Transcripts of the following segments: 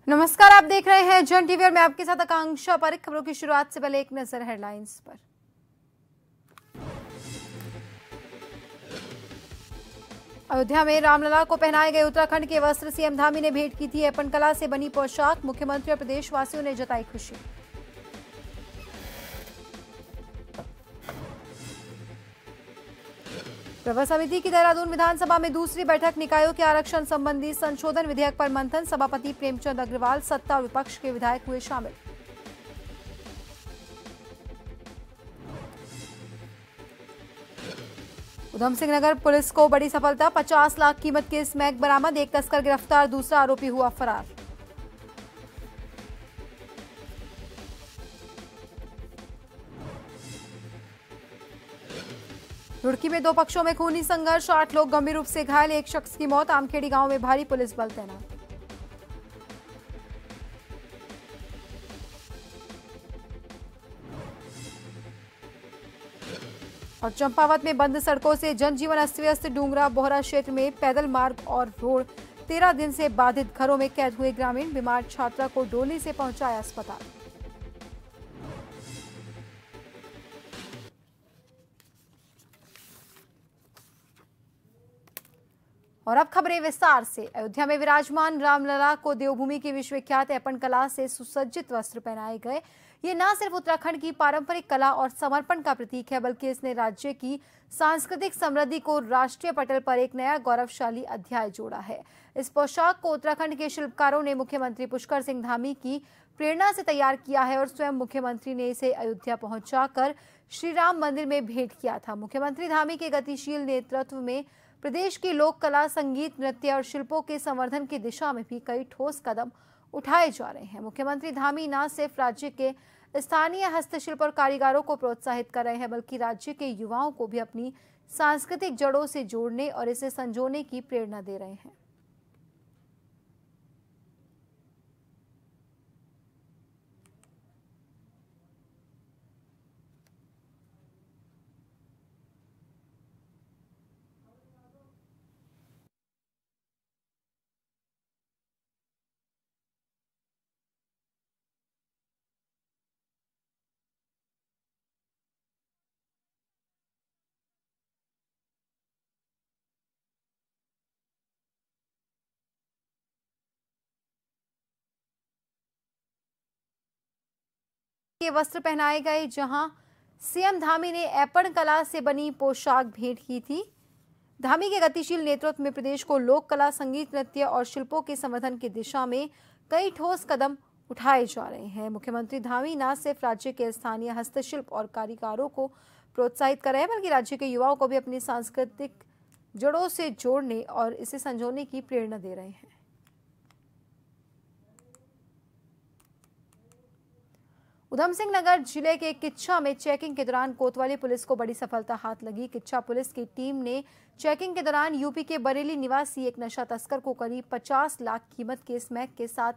नमस्कार, आप देख रहे हैं जन टीवी और मैं आपके साथ आकांक्षा पारिक। खबरों की शुरुआत से पहले एक नजर हेडलाइंस पर। अयोध्या में रामलला को पहनाए गए उत्तराखंड के वस्त्र सीएम धामी ने भेंट की थी। एपन कला से बनी पोशाक, मुख्यमंत्री और प्रदेशवासियों ने जताई खुशी। प्रवर समिति की देहरादून विधानसभा में दूसरी बैठक। निकायों के आरक्षण संबंधी संशोधन विधेयक पर मंथन। सभापति प्रेमचंद अग्रवाल, सत्ता और विपक्ष के विधायक हुए शामिल। उधम सिंह नगर पुलिस को बड़ी सफलता। 50 लाख कीमत के स्मैक बरामद। एक तस्कर गिरफ्तार, दूसरा आरोपी हुआ फरार। रुड़की में दो पक्षों में खूनी संघर्ष। 8 लोग गंभीर रूप से घायल, एक शख्स की मौत। आमखेड़ी गांव में भारी पुलिस बल तैनात। और चंपावत में बंद सड़कों से जनजीवन अस्त व्यस्त। डूंगरा बोहरा क्षेत्र में पैदल मार्ग और रोड 13 दिन से बाधित। घरों में कैद हुए ग्रामीण। बीमार छात्रा को डोली से पहुंचाया अस्पताल। और अब खबरें विस्तार से। अयोध्या में विराजमान रामलला को देवभूमि की विश्वविख्यात एपन कला से सुसज्जित वस्त्र पहनाए गए। ये न सिर्फ उत्तराखंड की पारंपरिक कला और समर्पण का प्रतीक है, बल्कि इसने राज्य की सांस्कृतिक समृद्धि को राष्ट्रीय पटल पर एक नया गौरवशाली अध्याय जोड़ा है। इस पोशाक को उत्तराखंड के शिल्पकारों ने मुख्यमंत्री पुष्कर सिंह धामी की प्रेरणा से तैयार किया है और स्वयं मुख्यमंत्री ने इसे अयोध्या पहुंचाकर श्री राम मंदिर में भेंट किया था। मुख्यमंत्री धामी के गतिशील नेतृत्व में प्रदेश की लोक कला, संगीत, नृत्य और शिल्पों के संवर्धन की दिशा में भी कई ठोस कदम उठाए जा रहे हैं। मुख्यमंत्री धामी न सिर्फ राज्य के स्थानीय हस्तशिल्प और कारीगरों को प्रोत्साहित कर रहे हैं, बल्कि राज्य के युवाओं को भी अपनी सांस्कृतिक जड़ों से जोड़ने और इसे संजोने की प्रेरणा दे रहे हैं। के वस्त्र पहनाए गए, जहां सीएम धामी ने एपन कला से बनी पोशाक भेंट की थी। धामी के गतिशील नेतृत्व में प्रदेश को लोक कला, संगीत, नृत्य और शिल्पों के संवर्धन की दिशा में कई ठोस कदम उठाए जा रहे हैं। मुख्यमंत्री धामी न सिर्फ राज्य के स्थानीय हस्तशिल्प और कारीगरों को प्रोत्साहित कर रहे हैं, बल्कि राज्य के युवाओं को भी अपनी सांस्कृतिक जड़ों से जोड़ने और इसे संजोने की प्रेरणा दे रहे हैं। उधम सिंह नगर जिले के किच्छा में चेकिंग के दौरान कोतवाली पुलिस को बड़ी सफलता हाथ लगी। किच्छा पुलिस की टीम ने चेकिंग के दौरान यूपी के बरेली निवासी एक नशा तस्कर को करीब 50 लाख कीमत के स्मैक के साथ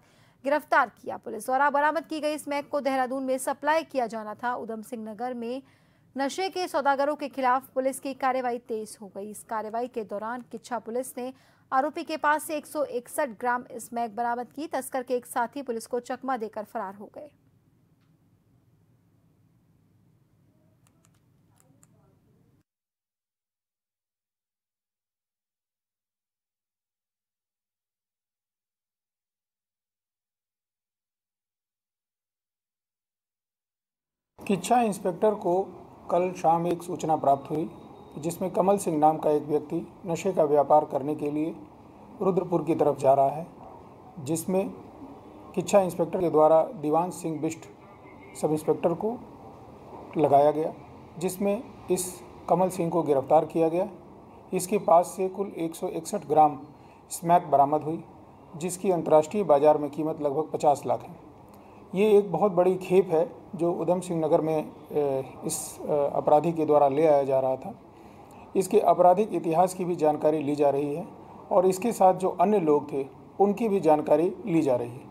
गिरफ्तार किया। पुलिस द्वारा बरामद की गई स्मैक को देहरादून में सप्लाई किया जाना था। उधम सिंह नगर में नशे के सौदागरों के खिलाफ पुलिस की कार्रवाई तेज हो गई। इस कार्रवाई के दौरान किच्छा पुलिस ने आरोपी के पास से 161 ग्राम स्मैक बरामद की। तस्कर के एक साथी पुलिस को चकमा देकर फरार हो गए। किच्छा इंस्पेक्टर को कल शाम एक सूचना प्राप्त हुई जिसमें कमल सिंह नाम का एक व्यक्ति नशे का व्यापार करने के लिए रुद्रपुर की तरफ जा रहा है, जिसमें किच्छा इंस्पेक्टर के द्वारा दीवान सिंह बिष्ट सब इंस्पेक्टर को लगाया गया, जिसमें इस कमल सिंह को गिरफ्तार किया गया। इसके पास से कुल 161 ग्राम स्मैक बरामद हुई, जिसकी अंतर्राष्ट्रीय बाजार में कीमत लगभग 50 लाख है। ये एक बहुत बड़ी खेप है जो उधम सिंह नगर में इस अपराधी के द्वारा ले आया जा रहा था। इसके आपराधिक इतिहास की भी जानकारी ली जा रही है और इसके साथ जो अन्य लोग थे उनकी भी जानकारी ली जा रही है।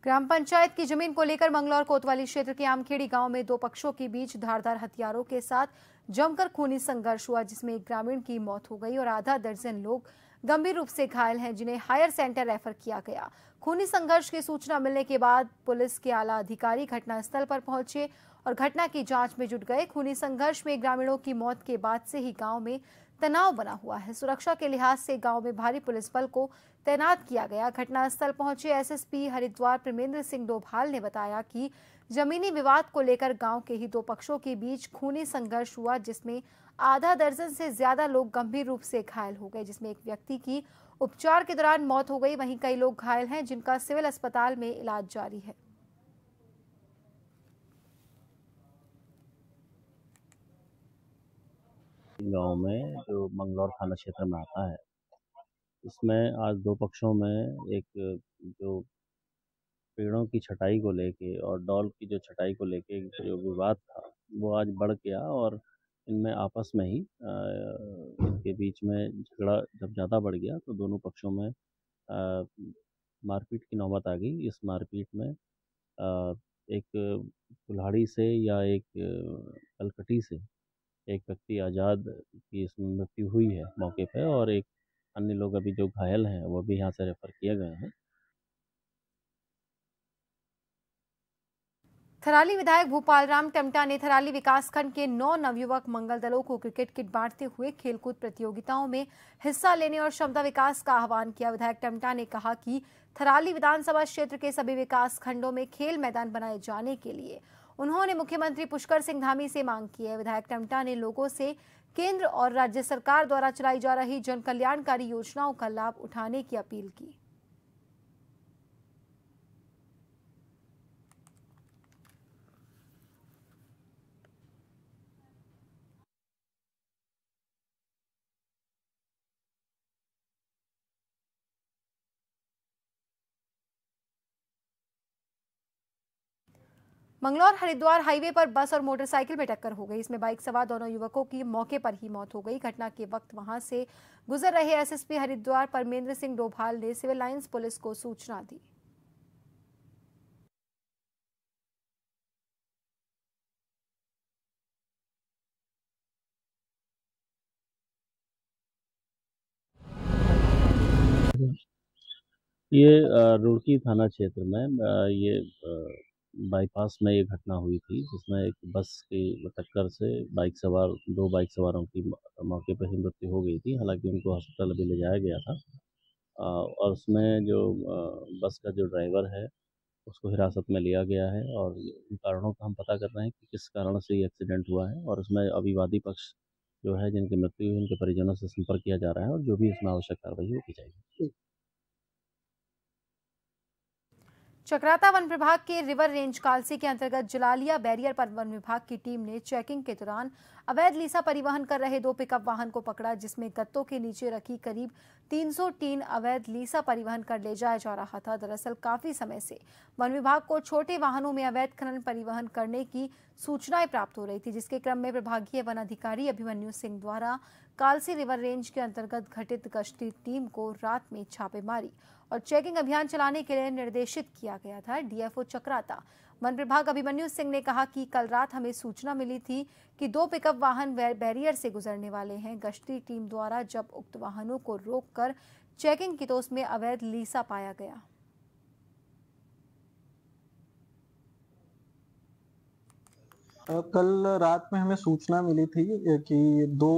ग्राम पंचायत की जमीन को लेकर मंगलौर कोतवाली क्षेत्र के आमखेड़ी गांव में दो पक्षों के बीच धारदार हथियारों के साथ जमकर खूनी संघर्ष हुआ, जिसमें एक ग्रामीण की मौत हो गई और आधा दर्जन लोग गंभीर रूप से घायल हैं, जिन्हें हायर सेंटर रेफर किया गया। खूनी संघर्ष की सूचना मिलने के बाद पुलिस के आला अधिकारी घटनास्थल पर पहुंचे और घटना की जांच में जुट गए। खूनी संघर्ष में ग्रामीणों की मौत के बाद से ही गांव में तनाव बना हुआ है। सुरक्षा के लिहाज से गांव में भारी पुलिस बल को तैनात किया गया। घटनास्थल पहुंचे एसएसपी हरिद्वार प्रेमेंद्र सिंह डोभाल ने बताया कि जमीनी विवाद को लेकर गांव के ही दो पक्षों के बीच खूनी संघर्ष हुआ, जिसमें आधा दर्जन से ज्यादा लोग गंभीर रूप से घायल हो गए, जिसमें एक व्यक्ति की उपचार के दौरान मौत हो गई। वहीं कई लोग घायल हैं, जिनका सिविल अस्पताल में इलाज जारी है। गांव में जो मंगलौर थाना क्षेत्र में आता है, इसमें आज दो पक्षों में एक जो पेड़ों की छटाई को लेके और डॉल की जो छटाई को लेके जो विवाद था, वो आज बढ़ गया और इनमें आपस में ही इनके बीच में झगड़ा जब ज़्यादा बढ़ गया तो दोनों पक्षों में मारपीट की नौबत आ गई। इस मारपीट में एक कुल्हाड़ी से या एक कलकटी से एक व्यक्ति आज़ाद की इसमें मृत्यु हुई है मौके पे और एक अन्य लोग अभी जो घायल हैं वो भी यहाँ से रेफर किए गए हैं। थराली विधायक भूपाल राम टमटा ने थराली विकासखंड के 9 नवयुवक मंगल दलों को क्रिकेट किट बांटते हुए खेलकूद प्रतियोगिताओं में हिस्सा लेने और क्षमता विकास का आह्वान किया। विधायक टमटा ने कहा कि थराली विधानसभा क्षेत्र के सभी विकास खंडों में खेल मैदान बनाए जाने के लिए उन्होंने मुख्यमंत्री पुष्कर सिंह धामी से मांग की है। विधायक टमटा ने लोगों से केंद्र और राज्य सरकार द्वारा चलाई जा रही जन कल्याणकारी योजनाओं का लाभ उठाने की अपील की। मंगलौर हरिद्वार हाईवे पर बस और मोटरसाइकिल में टक्कर हो गई। इसमें बाइक सवार दोनों युवकों की मौके पर ही मौत हो गई। घटना के वक्त वहां से गुजर रहे एसएसपी हरिद्वार परमेंद्र सिंह डोभाल ने सिविल लाइंस पुलिस को सूचना दी। ये रुड़की थाना क्षेत्र में ये बाईपास में ये घटना हुई थी, जिसमें एक बस की टक्कर से दो बाइक सवारों की मौके पर ही मृत्यु हो गई थी। हालांकि उनको हॉस्पिटल अभी ले जाया गया था और उसमें जो बस का जो ड्राइवर है उसको हिरासत में लिया गया है और इन कारणों का हम पता कर रहे हैं कि किस कारण से ये एक्सीडेंट हुआ है और उसमें अविवादी पक्ष जो है जिनकी मृत्यु हुई उनके परिजनों से संपर्क किया जा रहा है और जो भी इसमें आवश्यक कार्रवाई वो की जाएगी। चक्राता वन विभाग के रिवर रेंज कालसी के अंतर्गत जलालिया बैरियर पर वन विभाग की टीम ने चेकिंग के दौरान अवैध लीसा परिवहन कर रहे 2 पिकअप वाहन को पकड़ा, जिसमें गत्तों के नीचे रखी करीब 300 टीन अवैध लीसा परिवहन कर ले जाया जा रहा था। दरअसल काफी समय से वन विभाग को छोटे वाहनों में अवैध खनन परिवहन करने की सूचनाएं प्राप्त हो रही थी, जिसके क्रम में विभागीय वन अधिकारी अभिमन्यु सिंह द्वारा कालसी रिवर रेंज के अंतर्गत गठित गश्ती टीम को रात में छापेमारी और चेकिंग अभियान चलाने के लिए निर्देशित किया गया था। डीएफओ चक्राता वन विभाग अभिमन्यु सिंह ने कहा कि कल रात हमें सूचना मिली थी कि 2 पिकअप वाहन बैरियर से गुजरने वाले हैं। गश्ती टीम द्वारा जब उक्त वाहनों को रोककर चेकिंग की तो उसमें अवैध लीसा पाया गया। कल रात में हमें सूचना मिली थी कि 2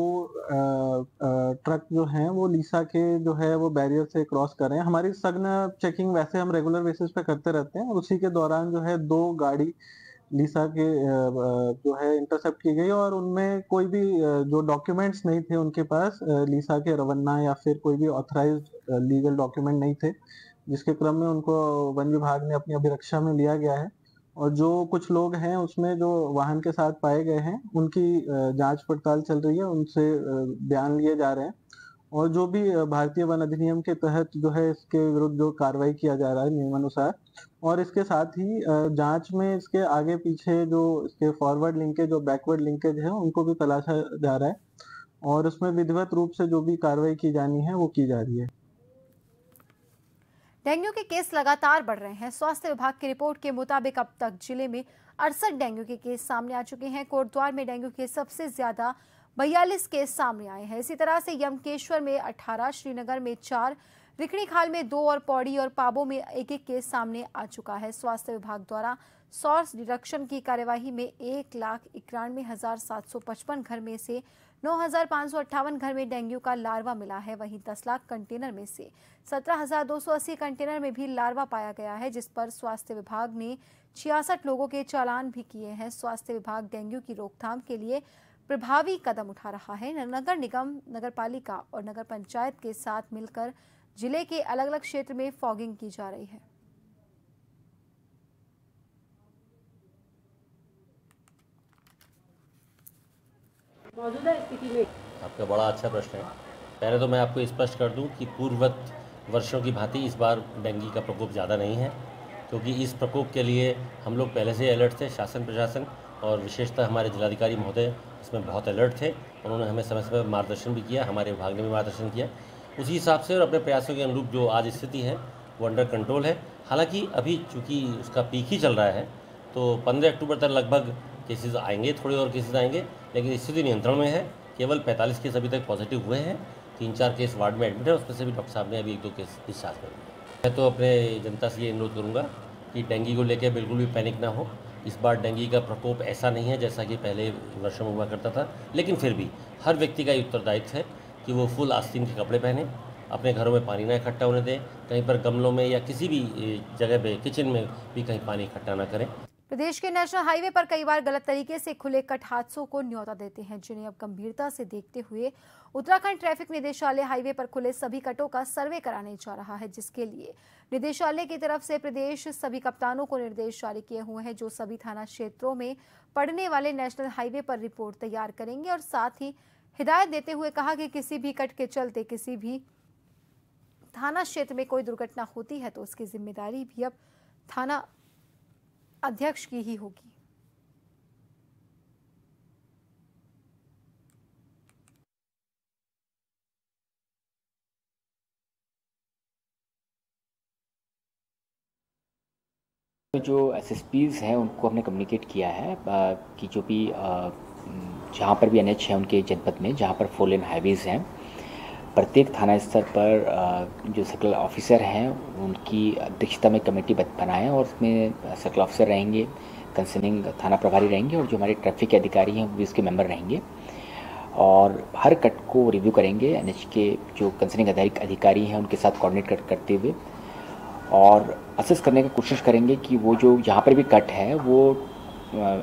ट्रक जो हैं वो लीसा के जो है वो बैरियर से क्रॉस कर रहे हैं। हमारी सघन चेकिंग वैसे हम रेगुलर बेसिस पे करते रहते हैं और उसी के दौरान जो है 2 गाड़ी लीसा के जो है इंटरसेप्ट की गई और उनमें कोई भी जो डॉक्यूमेंट्स नहीं थे उनके पास, लीसा के रवन्ना या फिर कोई भी ऑथराइज्ड लीगल डॉक्यूमेंट नहीं थे, जिसके क्रम में उनको वन विभाग ने अपनी अभिरक्षा में लिया गया है। और जो कुछ लोग हैं उसमें जो वाहन के साथ पाए गए हैं उनकी जांच पड़ताल चल रही है, उनसे बयान लिए जा रहे हैं और जो भी भारतीय वन अधिनियम के तहत जो है इसके विरुद्ध जो कार्रवाई किया जा रहा है नियमानुसार, और इसके साथ ही जांच में इसके आगे पीछे जो इसके फॉरवर्ड लिंकेज और बैकवर्ड लिंकेज है उनको भी तलाशा जा रहा है और उसमें विधिवत रूप से जो भी कार्रवाई की जानी है वो की जा रही है। डेंगू के केस लगातार बढ़ रहे हैं। स्वास्थ्य विभाग की रिपोर्ट के मुताबिक अब तक जिले में 68 डेंगू के केस सामने आ चुके हैं। कोटद्वार में डेंगू के सबसे ज्यादा 42 केस सामने आए हैं। इसी तरह से यमकेश्वर में 18, श्रीनगर में 4, रिखणीखाल में 2 और पौड़ी और पाबो में एक केस सामने आ चुका है। स्वास्थ्य विभाग द्वारा सोर्स डिडक्शन की कार्यवाही में 1,91,755 घर में से 9,558 घर में डेंगू का लार्वा मिला है। वहीं 10 लाख कंटेनर में से 17,280 कंटेनर में भी लार्वा पाया गया है, जिस पर स्वास्थ्य विभाग ने 66 लोगों के चालान भी किए हैं। स्वास्थ्य विभाग डेंगू की रोकथाम के लिए प्रभावी कदम उठा रहा है। नगर निगम, नगर पालिका और नगर पंचायत के साथ मिलकर जिले के अलग अलग क्षेत्र में फॉगिंग की जा रही है। मौजूदा स्थिति में आपका बड़ा अच्छा प्रश्न है। पहले तो मैं आपको स्पष्ट कर दूं कि पूर्ववत वर्षों की भांति इस बार डेंगू का प्रकोप ज़्यादा नहीं है, क्योंकि इस प्रकोप के लिए हम लोग पहले से अलर्ट थे। शासन प्रशासन और विशेषतः हमारे जिलाधिकारी महोदय इसमें बहुत अलर्ट थे। उन्होंने हमें समय समय पर मार्गदर्शन भी किया, हमारे विभाग ने भी मार्गदर्शन किया। उसी हिसाब से और अपने प्रयासों के अनुरूप जो आज स्थिति है वो अंडर कंट्रोल है। हालांकि अभी चूँकि उसका पीक ही चल रहा है, तो 15 अक्टूबर तक लगभग केसेस आएंगे, थोड़े और केसेस आएंगे, लेकिन स्थिति नियंत्रण में है। केवल 45 केस अभी तक पॉजिटिव हुए हैं। 3-4 केस वार्ड में एडमिट है, उसमें से भी डॉक्टर साहब ने अभी 1-2 केस डिस्चार्ज कर दिए। मैं तो अपने जनता से ये अनुरोध करूँगा कि डेंगू को लेकर बिल्कुल भी पैनिक ना हो। इस बार डेंगू का प्रकोप ऐसा नहीं है जैसा कि पहले वर्षों में हुआ करता था, लेकिन फिर भी हर व्यक्ति का उत्तरदायित्व है कि वो फुल आस्तीन के कपड़े पहने, अपने घरों में पानी ना इकट्ठा होने दें, कहीं पर गमलों में या किसी भी जगह पे किचन में भी कहीं पानी इकट्ठा ना करें। प्रदेश के नेशनल हाईवे पर कई बार गलत तरीके से खुले कट हादसों को न्योता देते हैं, जिन्हें अब गंभीरता से देखते हुए उत्तराखंड ट्रैफिक निदेशालय हाईवे पर खुले सभी कटों का सर्वे कराने जा रहा है, जिसके लिए निदेशालय की तरफ से प्रदेश सभी कप्तानों को निर्देश जारी किए हुए हैं, जो सभी थाना क्षेत्रों में पड़ने वाले नेशनल हाईवे पर रिपोर्ट तैयार करेंगे। और साथ ही हिदायत देते हुए कहा कि किसी भी कट के चलते किसी भी थाना क्षेत्र में कोई दुर्घटना होती है तो उसकी जिम्मेदारी भी अब थाना अध्यक्ष की ही होगी। जो एसएसपीज हैं उनको हमने कम्युनिकेट किया है कि जो भी जहाँ पर भी एनएच है उनके जनपद में जहाँ पर 4 लेन हाईवेज़ हैं, प्रत्येक थाना स्तर पर जो सर्कल ऑफिसर हैं उनकी अध्यक्षता में कमेटी बनाएं और उसमें सर्कल ऑफिसर रहेंगे, कंसर्निंग थाना प्रभारी रहेंगे और जो हमारे ट्रैफिक के अधिकारी हैं वो भी उसके मेंबर रहेंगे। और हर कट को रिव्यू करेंगे एनएच के जो कंसर्निंग अधिकारी हैं उनके साथ कोऑर्डिनेट करते हुए, और असेस करने की कोशिश करेंगे कि वो जो जहाँ पर भी कट है वो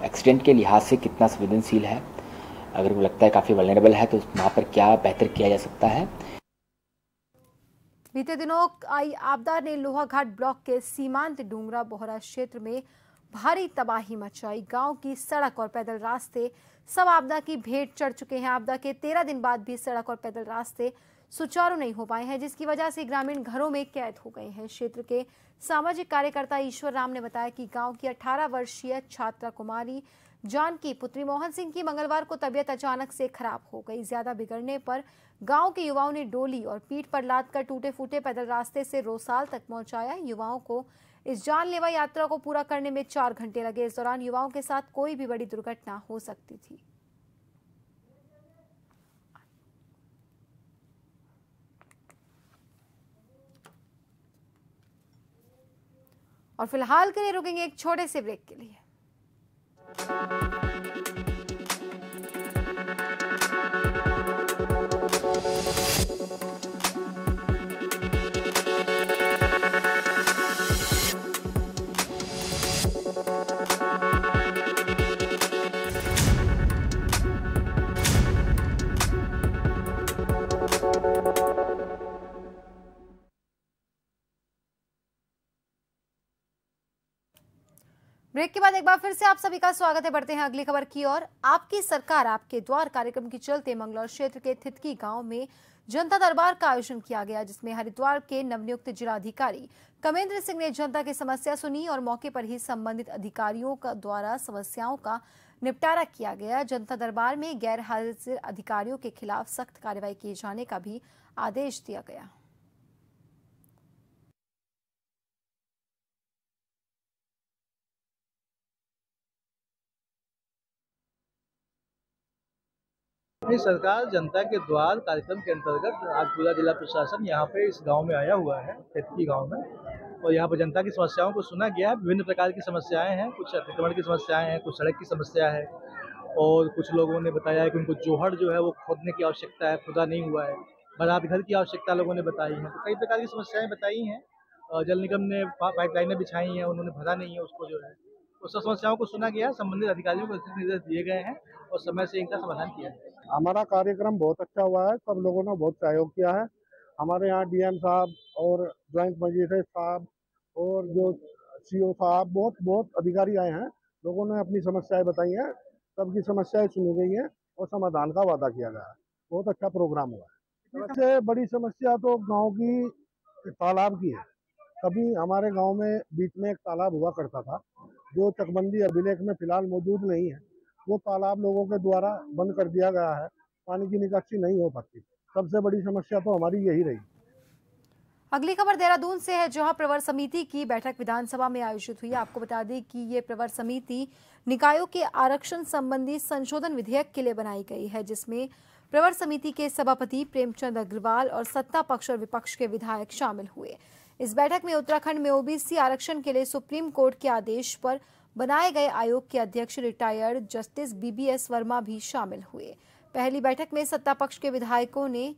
एक्सीडेंट के लिहाज से कितना संवेदनशील है। अगर वो लगता है काफ़ी वल्नरेबल है तो वहाँ पर क्या बेहतर किया जा सकता है। बीते दिनों आई आपदा ने लोहाघाट ब्लॉक के सीमांत डूंगरा बोहरा क्षेत्र में भारी तबाही मचाई। गांव की सड़क और पैदल रास्ते सब आपदा की भेंट चढ़ चुके हैं। आपदा के 13 दिन बाद भी सड़क और पैदल रास्ते सुचारू नहीं हो पाए हैं, जिसकी वजह से ग्रामीण घरों में कैद हो गए हैं। क्षेत्र के सामाजिक कार्यकर्ता ईश्वर राम ने बताया कि गांव की 18 वर्षीय छात्रा कुमारी जानकी पुत्री मोहन सिंह की मंगलवार को तबीयत अचानक से खराब हो गई। ज्यादा बिगड़ने पर गांव के युवाओं ने डोली और पीठ पर लादकर टूटे फूटे पैदल रास्ते से रोसाल तक पहुंचाया। युवाओं को इस जानलेवा यात्रा को पूरा करने में 4 घंटे लगे। इस दौरान युवाओं के साथ कोई भी बड़ी दुर्घटना हो सकती थी। और फिलहाल के लिए रुकेंगे एक छोटे से ब्रेक के लिए। ब्रेक के बाद एक बार फिर से आप सभी का स्वागत है। बढ़ते हैं अगली खबर की ओर। आपकी सरकार आपके द्वार कार्यक्रम के चलते मंगलौर क्षेत्र के थितकी गांव में जनता दरबार का आयोजन किया गया, जिसमें हरिद्वार के नवनियुक्त जिलाधिकारी कमेंद्र सिंह ने जनता की समस्या सुनी और मौके पर ही संबंधित अधिकारियों का द्वारा समस्याओं का निपटारा किया गया। जनता दरबार में गैर हाजिर अधिकारियों के खिलाफ सख्त कार्रवाई किए जाने का भी आदेश दिया गया। नहीं, सरकार जनता के द्वार कार्यक्रम के अंतर्गत आज पूरा जिला प्रशासन यहाँ पे इस गांव में आया हुआ है, तेतकी गांव में, और यहाँ पर जनता की समस्याओं को सुना गया है। विभिन्न प्रकार की समस्याएं हैं, कुछ अतिक्रमण की समस्याएं हैं, कुछ सड़क की समस्या है, और कुछ लोगों ने बताया है कि उनको जोहड़ जो है वो खोदने की आवश्यकता है, खुदा नहीं हुआ है। बारात घर की आवश्यकता लोगों ने बताई है। तो कई प्रकार की समस्याएं बताई हैं। जल निगम ने पाइपलाइनें बिछाई हैं, उन्होंने भरा नहीं है उसको जो है। तो सब समस्याओं को सुना गया, संबंधित अधिकारियों को निर्देश दिए गए हैं और समय से इनका समाधान किया जाए। हमारा कार्यक्रम बहुत अच्छा हुआ है, सब लोगों ने बहुत सहयोग किया है। हमारे यहाँ डीएम साहब और ज्वाइंट मजिस्ट्रेट साहब और जो सीओ साहब, बहुत अधिकारी आए हैं। लोगों ने अपनी समस्याएं बताई हैं, सबकी समस्याएं सुनी गई हैं और समाधान का वादा किया गया है। बहुत अच्छा प्रोग्राम हुआ है। सबसे बड़ी समस्या तो गांव की तालाब की है। कभी हमारे गांव में बीच में एक तालाब हुआ करता था, जो चकबंदी अभिलेख में फिलहाल मौजूद नहीं है। वो तालाब लोगों के द्वारा बंद कर दिया गया है, पानी की निकासी नहीं हो पाती। सबसे बड़ी समस्या तो हमारी यही रही। अगली खबर देहरादून से है, जहां प्रवर समिति की बैठक विधानसभा में आयोजित हुई। आपको बता दें कि ये प्रवर समिति निकायों के आरक्षण संबंधी संशोधन विधेयक के लिए बनाई गई है, जिसमें प्रवर समिति के सभापति प्रेमचंद अग्रवाल और सत्ता पक्ष और विपक्ष के विधायक शामिल हुए। इस बैठक में उत्तराखंड में ओबीसी आरक्षण के लिए सुप्रीम कोर्ट के आदेश पर बनाए गए आयोग के अध्यक्ष रिटायर्ड जस्टिस बीबीएस वर्मा भी शामिल हुए। पहली बैठक में सत्ता पक्ष के विधायकों ने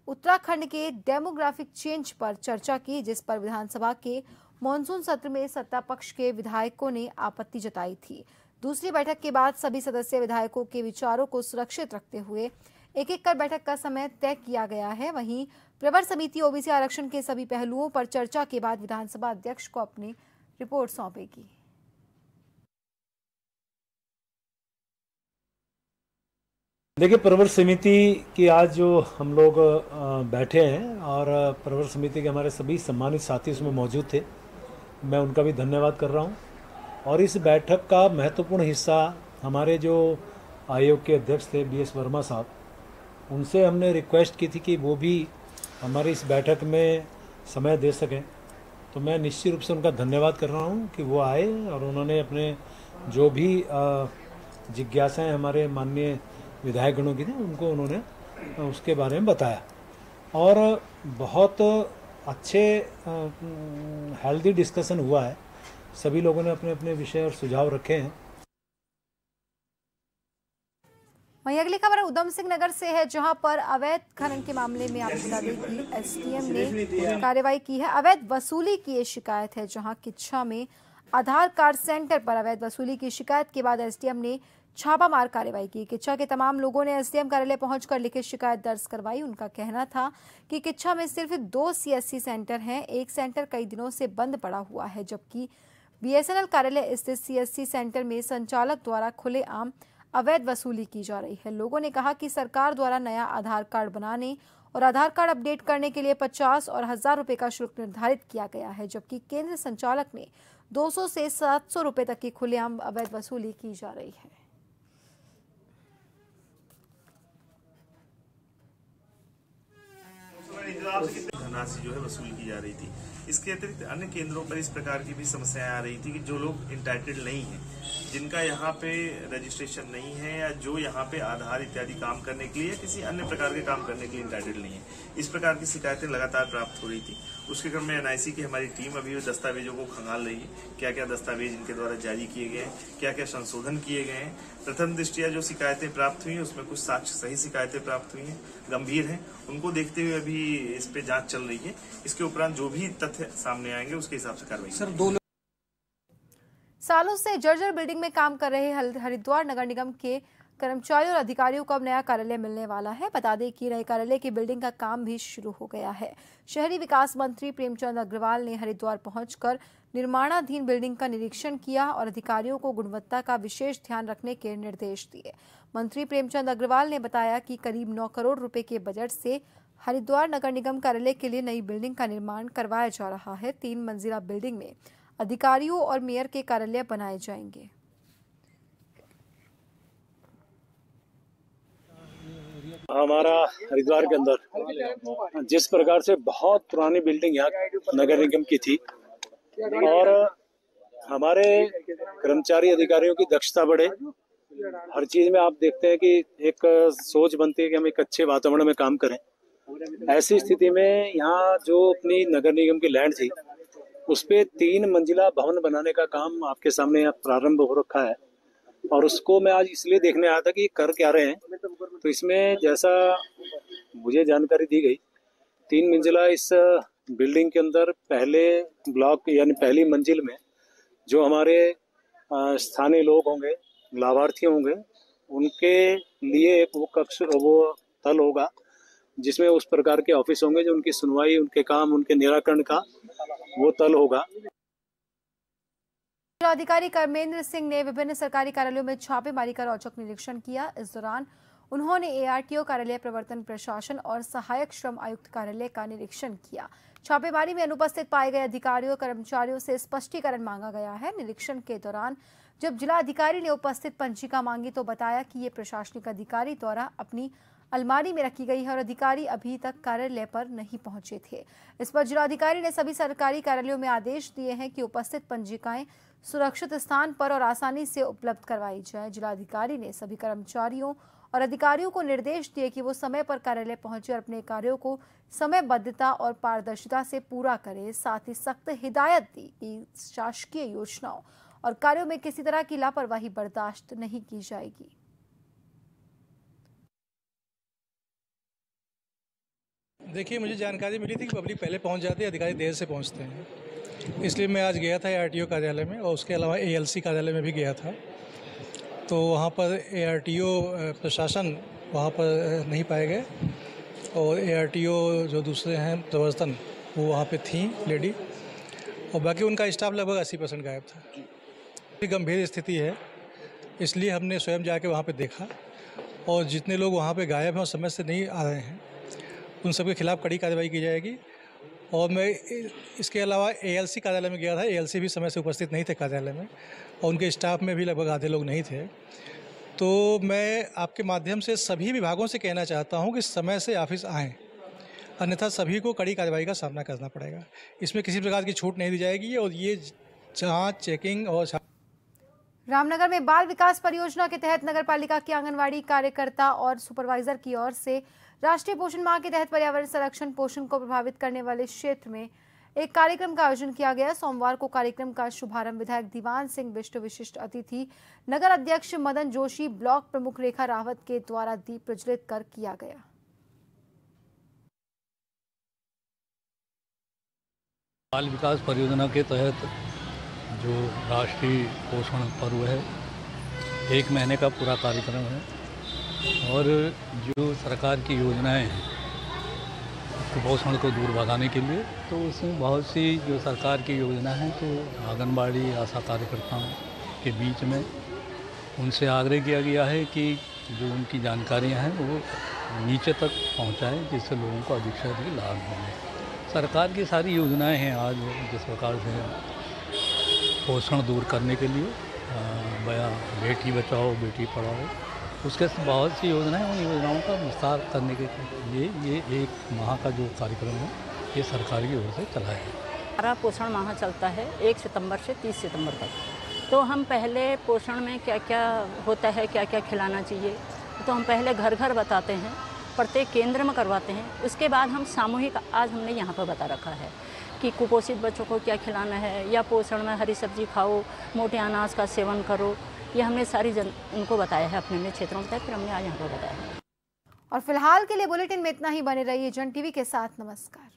उत्तराखंड के डेमोग्राफिक चेंज पर चर्चा की, जिस पर विधानसभा के मॉनसून सत्र में सत्ता पक्ष के विधायकों ने आपत्ति जताई थी। दूसरी बैठक के बाद सभी सदस्य विधायकों के विचारों को सुरक्षित रखते हुए एक-एक कर बैठक का समय तय किया गया है। वहीं प्रवर समिति ओबीसी आरक्षण के सभी पहलुओं पर चर्चा के बाद विधानसभा अध्यक्ष को अपनी रिपोर्ट सौंपेगी। देखिए, प्रवर समिति की आज जो हम लोग बैठे हैं और प्रवर समिति के हमारे सभी सम्मानित साथी उसमें मौजूद थे, मैं उनका भी धन्यवाद कर रहा हूं। और इस बैठक का महत्वपूर्ण हिस्सा हमारे जो आयोग के अध्यक्ष थे बीएस वर्मा साहब, उनसे हमने रिक्वेस्ट की थी कि वो भी हमारी इस बैठक में समय दे सकें। तो मैं निश्चित रूप से उनका धन्यवाद कर रहा हूं कि वो आए और उन्होंने अपने जो भी जिज्ञासाएँ हमारे माननीय विधायकगणों की थी, उनको उन्होंने उसके बारे में बताया और बहुत अच्छे हेल्दी डिस्कशन हुआ है। सभी लोगों ने अपने अपने विषय और सुझाव रखे हैं। वहीं अगली खबर उधम सिंह नगर से है, जहां पर अवैध खनन के मामले में आपको बता दें कि एसडीएम ने कार्रवाई की है। अवैध वसूली की ये शिकायत है, जहां किच्छा में आधार कार्ड सेंटर पर अवैध वसूली की शिकायत के बाद एसडीएम ने छापामार कार्रवाई की। किच्छा के तमाम लोगों ने एसडीएम कार्यालय पहुंचकर लिखित शिकायत दर्ज करवाई। उनका कहना था कि किच्छा में सिर्फ 2 सीएससी सेंटर हैं, एक सेंटर कई दिनों से बंद पड़ा हुआ है, जबकि बीएसएनएल कार्यालय स्थित सीएससी सेंटर में संचालक द्वारा खुलेआम अवैध वसूली की जा रही है। लोगों ने कहा कि सरकार द्वारा नया आधार कार्ड बनाने और आधार कार्ड अपडेट करने के लिए 50 और 1000 रुपए का शुल्क निर्धारित किया गया है, जबकि केंद्र संचालक में 200 से 700 रुपए तक की खुलेआम अवैध वसूली की जा रही है। धनराशि जो है वसूल की जा रही थी। इसके अतिरिक्त अन्य केंद्रों पर इस प्रकार की भी समस्याएं आ रही थी कि जो लोग इंटाइटल्ड नहीं हैं, जिनका यहाँ पे रजिस्ट्रेशन नहीं है या जो यहाँ पे आधार इत्यादि काम करने के लिए किसी अन्य प्रकार के काम करने के लिए इंटाइटल्ड नहीं है, इस प्रकार की शिकायतें लगातार प्राप्त हो रही थी। उसके क्रम में एनआईसी की हमारी टीम अभी दस्तावेजों को खंगाल रही है, क्या क्या दस्तावेज इनके द्वारा जारी किए गए हैं, क्या क्या संशोधन किए गए हैं। प्रथम दृष्टिया जो शिकायतें प्राप्त हुई हैं उसमें कुछ साक्ष्य सही शिकायतें प्राप्त हुई हैं, गंभीर हैं, उनको देखते हुए अभी इस पे जांच चल रही है। इसके उपरांत जो भी तथ्य सामने आएंगे उसके हिसाब से कार्रवाई। सालों से जर्जर बिल्डिंग में काम कर रहे हरिद्वार नगर निगम के कर्मचारियों और अधिकारियों को अब नया कार्यालय मिलने वाला है। बता दें कि नए कार्यालय की बिल्डिंग का काम भी शुरू हो गया है। शहरी विकास मंत्री प्रेमचंद अग्रवाल ने हरिद्वार पहुंचकर निर्माणाधीन बिल्डिंग का निरीक्षण किया और अधिकारियों को गुणवत्ता का विशेष ध्यान रखने के निर्देश दिए। मंत्री प्रेमचंद अग्रवाल ने बताया कि करीब 9 करोड़ रुपए के बजट से हरिद्वार नगर निगम कार्यालय के लिए नई बिल्डिंग का निर्माण करवाया जा रहा है। 3 मंजिला बिल्डिंग में अधिकारियों और मेयर के कार्यालय बनाए जाएंगे। हमारा हरिद्वार के अंदर जिस प्रकार से बहुत पुरानी बिल्डिंग यहाँ नगर निगम की थी और हमारे कर्मचारी अधिकारियों की दक्षता बढ़े, हर चीज में आप देखते हैं कि एक सोच बनती है कि हम एक अच्छे वातावरण में काम करें। ऐसी स्थिति में यहाँ जो अपनी नगर निगम की लैंड थी उस पे 3 मंजिला भवन बनाने का काम आपके सामने प्रारंभ हो रखा है, और उसको मैं आज इसलिए देखने आया था कि कर क्या रहे हैं। तो इसमें जैसा मुझे जानकारी दी गई, 3 मंजिला इस बिल्डिंग के अंदर पहले ब्लॉक यानी पहली मंजिल में जो हमारे स्थानीय लोग होंगे, लाभार्थी होंगे, उनके लिए वो कक्ष, वो तल होगा जिसमें उस प्रकार के ऑफिस होंगे जो उनकी सुनवाई, उनके काम, उनके निराकरण का वो तल होगा। जिलाधिकारी कर्मेंद्र सिंह ने विभिन्न सरकारी कार्यालयों में छापेमारी कर औचक निरीक्षण किया। इस दौरान उन्होंने ARTO कार्यालय, प्रवर्तन प्रशासन और सहायक श्रम आयुक्त कार्यालय का निरीक्षण किया। छापेमारी में अनुपस्थित पाए गए अधिकारियों कर्मचारियों से स्पष्टीकरण मांगा गया है। निरीक्षण के दौरान जब जिलाधिकारी ने उपस्थित पंजिका मांगी तो बताया कि ये प्रशासनिक अधिकारी द्वारा अपनी अलमारी में रखी गई है और अधिकारी अभी तक कार्यालय पर नहीं पहुंचे थे। इस पर जिलाधिकारी ने सभी सरकारी कार्यालयों में आदेश दिए हैं कि उपस्थित पंजिकाएं सुरक्षित स्थान पर और आसानी से उपलब्ध करवाई जाए। जिलाधिकारी ने सभी कर्मचारियों और अधिकारियों को निर्देश दिए कि वो समय पर कार्यालय पहुंचे और अपने कार्यों को समयबद्धता और पारदर्शिता से पूरा करें। साथ ही सख्त हिदायत दी कि शासकीय योजनाओं और कार्यों में किसी तरह की लापरवाही बर्दाश्त नहीं की जाएगी। देखिए, मुझे जानकारी मिली थी कि पब्लिक पहले पहुंच जाती है, अधिकारी देर से पहुंचते हैं, इसलिए मैं आज गया था ARTO कार्यालय में और उसके अलावा ALC कार्यालय में भी गया था। तो वहाँ पर ARTO प्रशासन वहाँ पर नहीं पाए गए और ARTO जो दूसरे हैं प्रवर्तन वो वहाँ पे थी लेडी, और बाकी उनका स्टाफ लगभग 80% गायब था। गंभीर स्थिति है, इसलिए हमने स्वयं जाके वहाँ पे देखा और जितने लोग वहाँ पे गायब हैं और समय से नहीं आ रहे हैं उन सबके खिलाफ कड़ी कार्रवाई की जाएगी। और मैं इसके अलावा ALC कार्यालय में गया था, ALC भी समय से उपस्थित नहीं थे कार्यालय में और उनके स्टाफ में भी लगभग आधे लोग नहीं थे। तो मैं आपके माध्यम से सभी विभागों से कहना चाहता हूं कि समय से ऑफिस आएँ, अन्यथा सभी को कड़ी कार्रवाई का सामना करना पड़ेगा। इसमें किसी प्रकार की छूट नहीं दी जाएगी और ये जाँच, चेकिंग और रामनगर में बाल विकास परियोजना के तहत नगर पालिका की आंगनवाड़ी कार्यकर्ता और सुपरवाइजर की ओर से राष्ट्रीय पोषण माह के तहत पर्यावरण संरक्षण पोषण को प्रभावित करने वाले क्षेत्र में एक कार्यक्रम का आयोजन किया गया। सोमवार को कार्यक्रम का शुभारंभ विधायक दीवान सिंह बिष्ट, विशिष्ट अतिथि नगर अध्यक्ष मदन जोशी, ब्लॉक प्रमुख रेखा रावत के द्वारा दीप प्रज्वलित कर किया गया। बाल विकास परियोजना के तहत जो राष्ट्रीय पोषण पर्व है, 1 महीने का पूरा कार्यक्रम है और जो सरकार की योजनाएं हैं कुपोषण को दूर भगाने के लिए, तो उसमें बहुत सी जो सरकार की योजना है तो आंगनबाड़ी आशा कार्यकर्ताओं के बीच में उनसे आग्रह किया गया है कि जो उनकी जानकारियां हैं वो नीचे तक पहुंचाएं, जिससे लोगों को अधिक से अधिक लाभ मिले। सरकार की सारी योजनाएं हैं आज जिस प्रकार से पोषण दूर करने के लिए, बेटी बचाओ बेटी पढ़ाओ, उसके बहुत सी योजनाएं, उन योजनाओं का विस्तार करने के लिए ये 1 माह का जो कार्यक्रम है ये सरकार की ओर से चलाया है। हमारा पोषण माह चलता है 1 सितंबर से 30 सितंबर तक। तो हम पहले पोषण में क्या क्या होता है, क्या क्या खिलाना चाहिए, तो हम पहले घर घर बताते हैं, प्रत्येक केंद्र में करवाते हैं। उसके बाद हम सामूहिक आज हमने यहाँ पर बता रखा है कि कुपोषित बच्चों को क्या खिलाना है, या पोषण में हरी सब्जी खाओ, मोटे अनाज का सेवन करो, ये हमने सारी उनको बताया है, अपने क्षेत्रों में फिर हमने आज यहाँ पर बताया है। और फिलहाल के लिए बुलेटिन में इतना ही। बने रहिए जन टीवी के साथ। नमस्कार।